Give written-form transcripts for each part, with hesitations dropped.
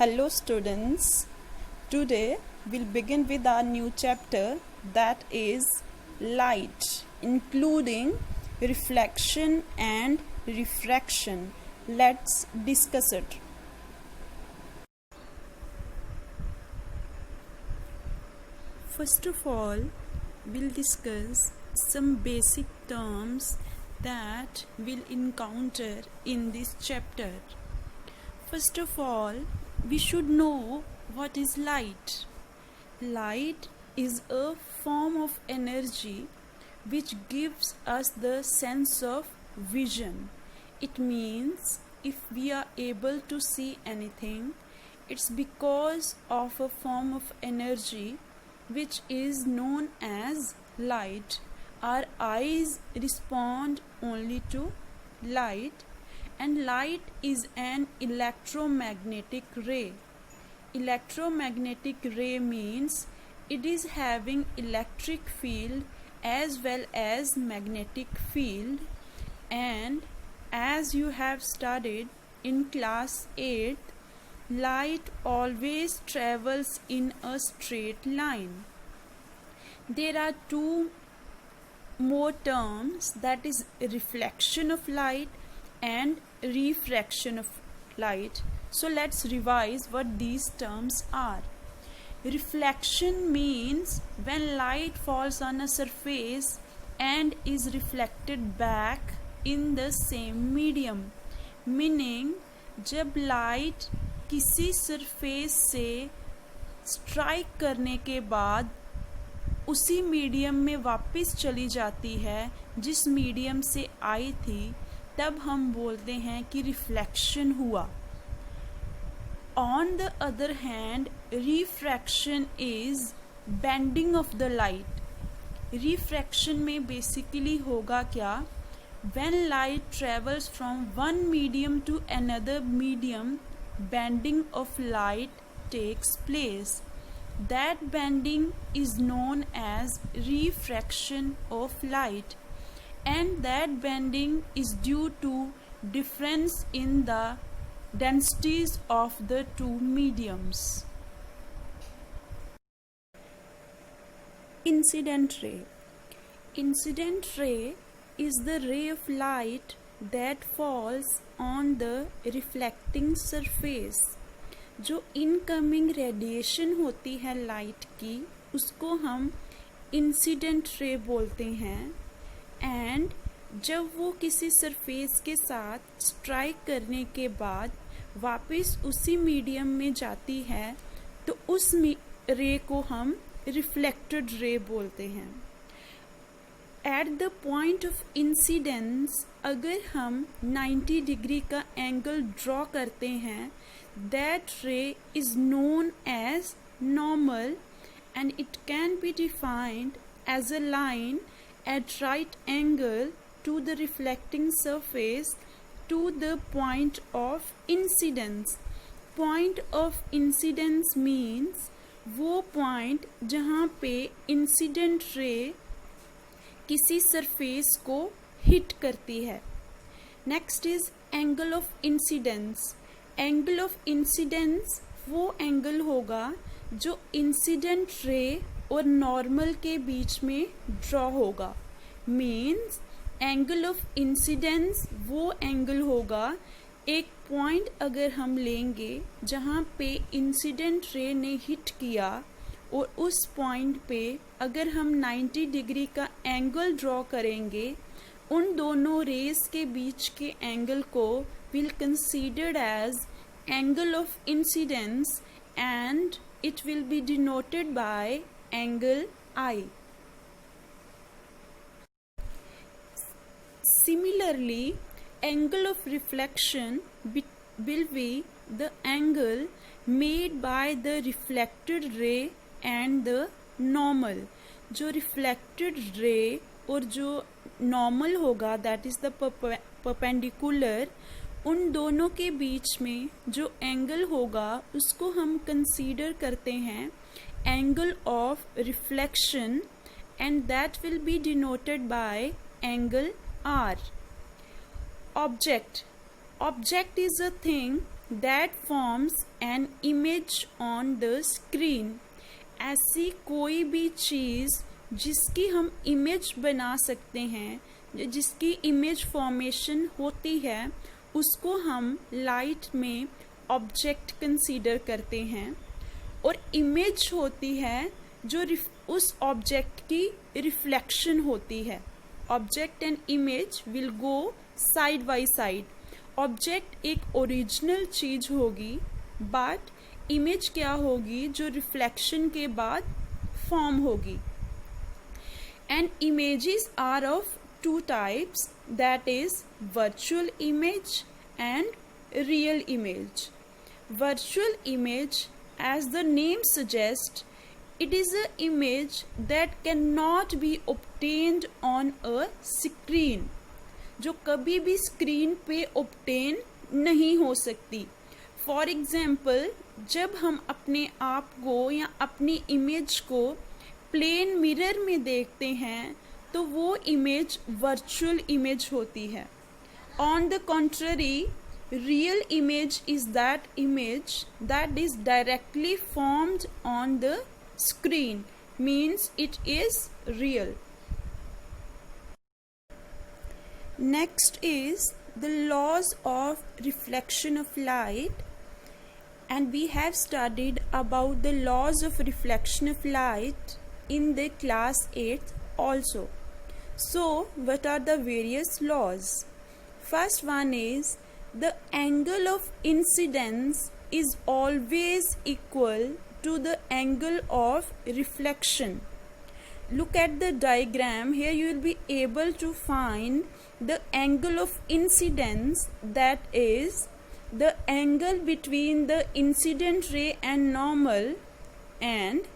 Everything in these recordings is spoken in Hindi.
Hello students, today we'll begin with our new chapter that is light, including reflection and refraction. Let's discuss it. First of all, we'll discuss some basic terms that we'll encounter in this chapter. First of all, we should know what is light. Light is a form of energy which gives us the sense of vision. It means if we are able to see anything, it's because of a form of energy which is known as light. Our eyes respond only to light, and light is an electromagnetic ray. Electromagnetic ray means it is having electric field as well as magnetic field, and as you have studied in class 8, light always travels in a straight line. There are two more terms, that is reflection of light and refraction of light. So let's revise what these terms are. Reflection means when light falls on a surface and is reflected back in the same medium, meaning जब लाइट किसी सरफेस से स्ट्राइक करने के बाद उसी मीडियम में वापस चली जाती है जिस मीडियम से आई थी, तब हम बोलते हैं कि रिफ्लेक्शन हुआ. On the other hand, refraction is bending of the light. Refraction में बेसिकली होगा क्या? When light travels from one medium to another medium, bending of light takes place. That bending is known as refraction of light, and that bending is due to difference in the densities of the two mediums. Incident ray. Incident ray is the ray of light that falls on the reflecting surface. जो इनकमिंग रेडिएशन होती है लाइट की, उसको हम इंसिडेंट रे बोलते हैं. एंड जब वो किसी सरफेस के साथ स्ट्राइक करने के बाद वापस उसी मीडियम में जाती है, तो उस रे को हम रिफ्लेक्टेड रे बोलते हैं. At the point of incidence, अगर हम 90 डिग्री का एंगल ड्रॉ करते हैं, that ray is known as normal, and it can be defined as a line at right angle to the reflecting surface to the point of incidence. Point of incidence means वो point जहाँ पे incident ray किसी surface को hit करती है. Next is angle of incidence. Angle of incidence वो एंगल होगा जो इंसिडेंट रे और नॉर्मल के बीच में ड्रॉ होगा. मीन्स एंगल ऑफ इंसिडेंस वो एंगल होगा, एक पॉइंट अगर हम लेंगे जहाँ पे इंसिडेंट रे ने हिट किया और उस पॉइंट पे अगर हम 90 डिग्री का एंगल ड्रॉ करेंगे, उन दोनों रेस के बीच के एंगल को will considered as angle of incidence, and it will be denoted by angle I. Similarly, angle of reflection will be the angle made by the reflected ray and the normal. जो reflected ray और जो normal होगा, that is the perpendicular, उन दोनों के बीच में जो एंगल होगा उसको हम कंसीडर करते हैं angle of reflection, and that will be denoted by angle R. Object. Object is a thing that forms an image on the screen. ऐसी कोई भी चीज़ जिसकी हम इमेज बना सकते हैं, जिसकी इमेज फॉर्मेशन होती है, उसको हम लाइट में ऑब्जेक्ट कंसीडर करते हैं. और इमेज होती है जो उस ऑब्जेक्ट की रिफ्लेक्शन होती है. Object and image will go side by side. Object एक ओरिजिनल चीज होगी, बट इमेज क्या होगी, जो रिफ्लेक्शन के बाद फॉर्म होगी. And images are of two types, that is virtual image and real image. Virtual image, as the name suggests, it is an image that cannot be obtained on a screen, जो कभी भी स्क्रीन पे obtain नहीं हो सकती. फॉर एग्जाम्पल, जब हम अपने आप को या अपनी इमेज को प्लेन मिरर में देखते हैं तो वो इमेज वर्चुअल इमेज होती है. On the contrary, real image is that image that is directly formed on the screen, means it is real. Next is the laws of reflection of light, and we have studied about the laws of reflection of light in the class 8 also. So what are the various laws? First one is the angle of incidence is always equal to the angle of reflection. Look at the diagram. Here you will be able to find the angle of incidence, that is the angle between the incident ray and normal, and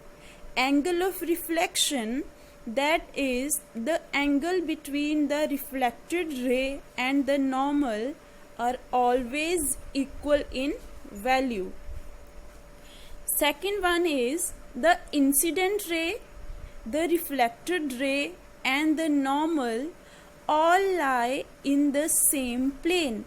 angle of reflection, that is the angle between the reflected ray and the normal, are always equal in value. Second one is the incident ray, the reflected ray and the normal all lie in the same plane.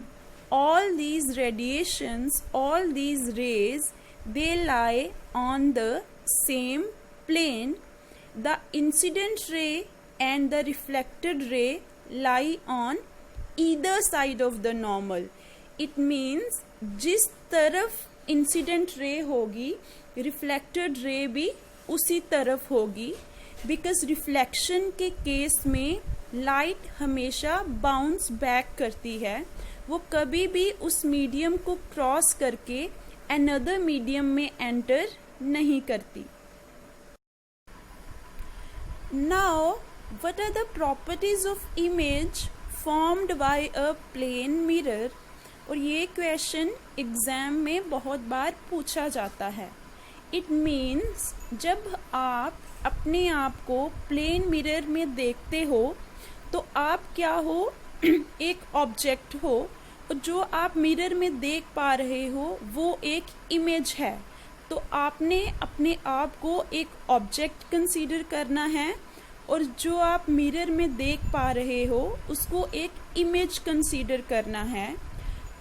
All these radiations, all these rays, they lie on the same plane. The incident ray and the reflected ray lie on either side of the normal. It means जिस तरफ इंसिडेंट रे होगी, रिफ्लेक्टेड रे भी उसी तरफ होगी. बिकॉज रिफ्लेक्शन के केस में लाइट हमेशा बाउंस बैक करती है, वो कभी भी उस मीडियम को क्रॉस करके अनदर मीडियम में एंटर नहीं करती. Now what are the properties of image formed by a plane mirror? और ये क्वेश्चन एग्जाम में बहुत बार पूछा जाता है. इट मीन्स जब आप अपने आप को प्लेन मिरर में देखते हो तो आप क्या हो, एक ऑब्जेक्ट हो, और जो आप मिरर में देख पा रहे हो वो एक इमेज है. तो आपने अपने आप को एक ऑब्जेक्ट कंसीडर करना है, और जो आप मिरर में देख पा रहे हो उसको एक इमेज कंसीडर करना है.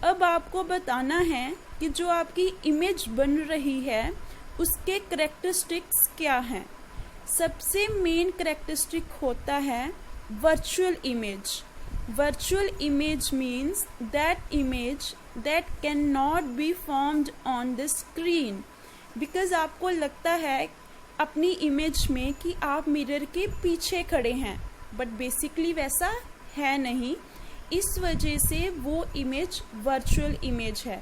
अब आपको बताना है कि जो आपकी इमेज बन रही है उसके करेक्टरिस्टिक्स क्या हैं. सबसे मेन करेक्टरिस्टिक होता है virtual image. Virtual image means that image that can not be formed on the screen. Because आपको लगता है अपनी इमेज में कि आप मिरर के पीछे खड़े हैं, बट बेसिकली वैसा है नहीं. इस वजह से वो इमेज वर्चुअल इमेज है.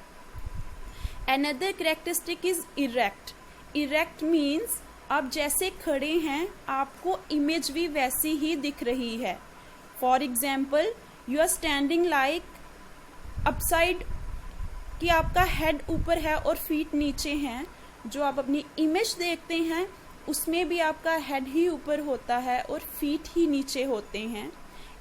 Another characteristic is erect. Erect means आप जैसे खड़े हैं आपको इमेज भी वैसी ही दिख रही है. For example, you are standing like upside, कि आपका हेड ऊपर है और फीट नीचे हैं. जो आप अपनी इमेज देखते हैं उसमें भी आपका हेड ही ऊपर होता है और फीट ही नीचे होते हैं.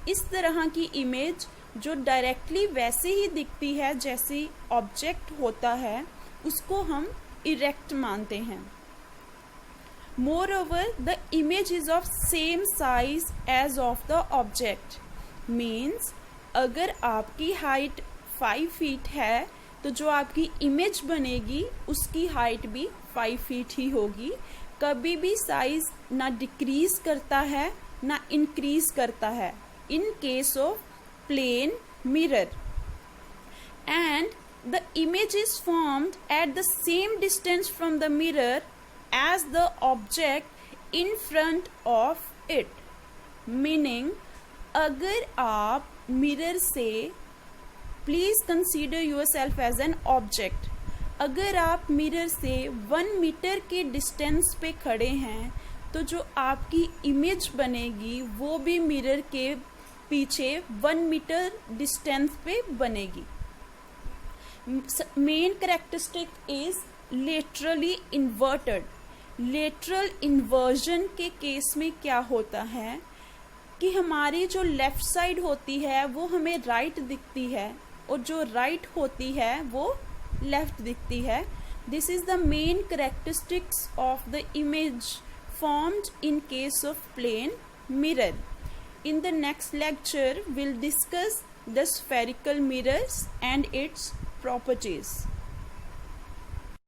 इस तरह की इमेज जो डायरेक्टली वैसे ही दिखती है जैसे ऑब्जेक्ट होता है, उसको हम इरेक्ट मानते हैं. Moreover, the image is of same size as of the object. Means अगर आपकी हाइट 5 फीट है तो जो आपकी इमेज बनेगी उसकी हाइट भी 5 फीट ही होगी। कभी भी साइज ना डिक्रीज करता है ना इंक्रीज करता है in case of plane mirror, and the image is formed at the same distance from the mirror as the object in front of it, meaning अगर आप मिरर से, please consider yourself as an object, अगर आप मिरर से 1 मीटर के डिस्टेंस पे खड़े हैं तो जो आपकी इमेज बनेगी वो भी मिरर के पीछे 1 मीटर डिस्टेंस पे बनेगी। Main characteristic is laterally inverted. Lateral inversion के केस में क्या होता है कि हमारी जो लेफ्ट साइड होती है वो हमें राइट दिखती है और जो राइट होती है वो लेफ्ट दिखती है। This is the main characteristics of the image formed in case of plane mirror. In the next lecture, we'll discuss the spherical mirrors and its properties.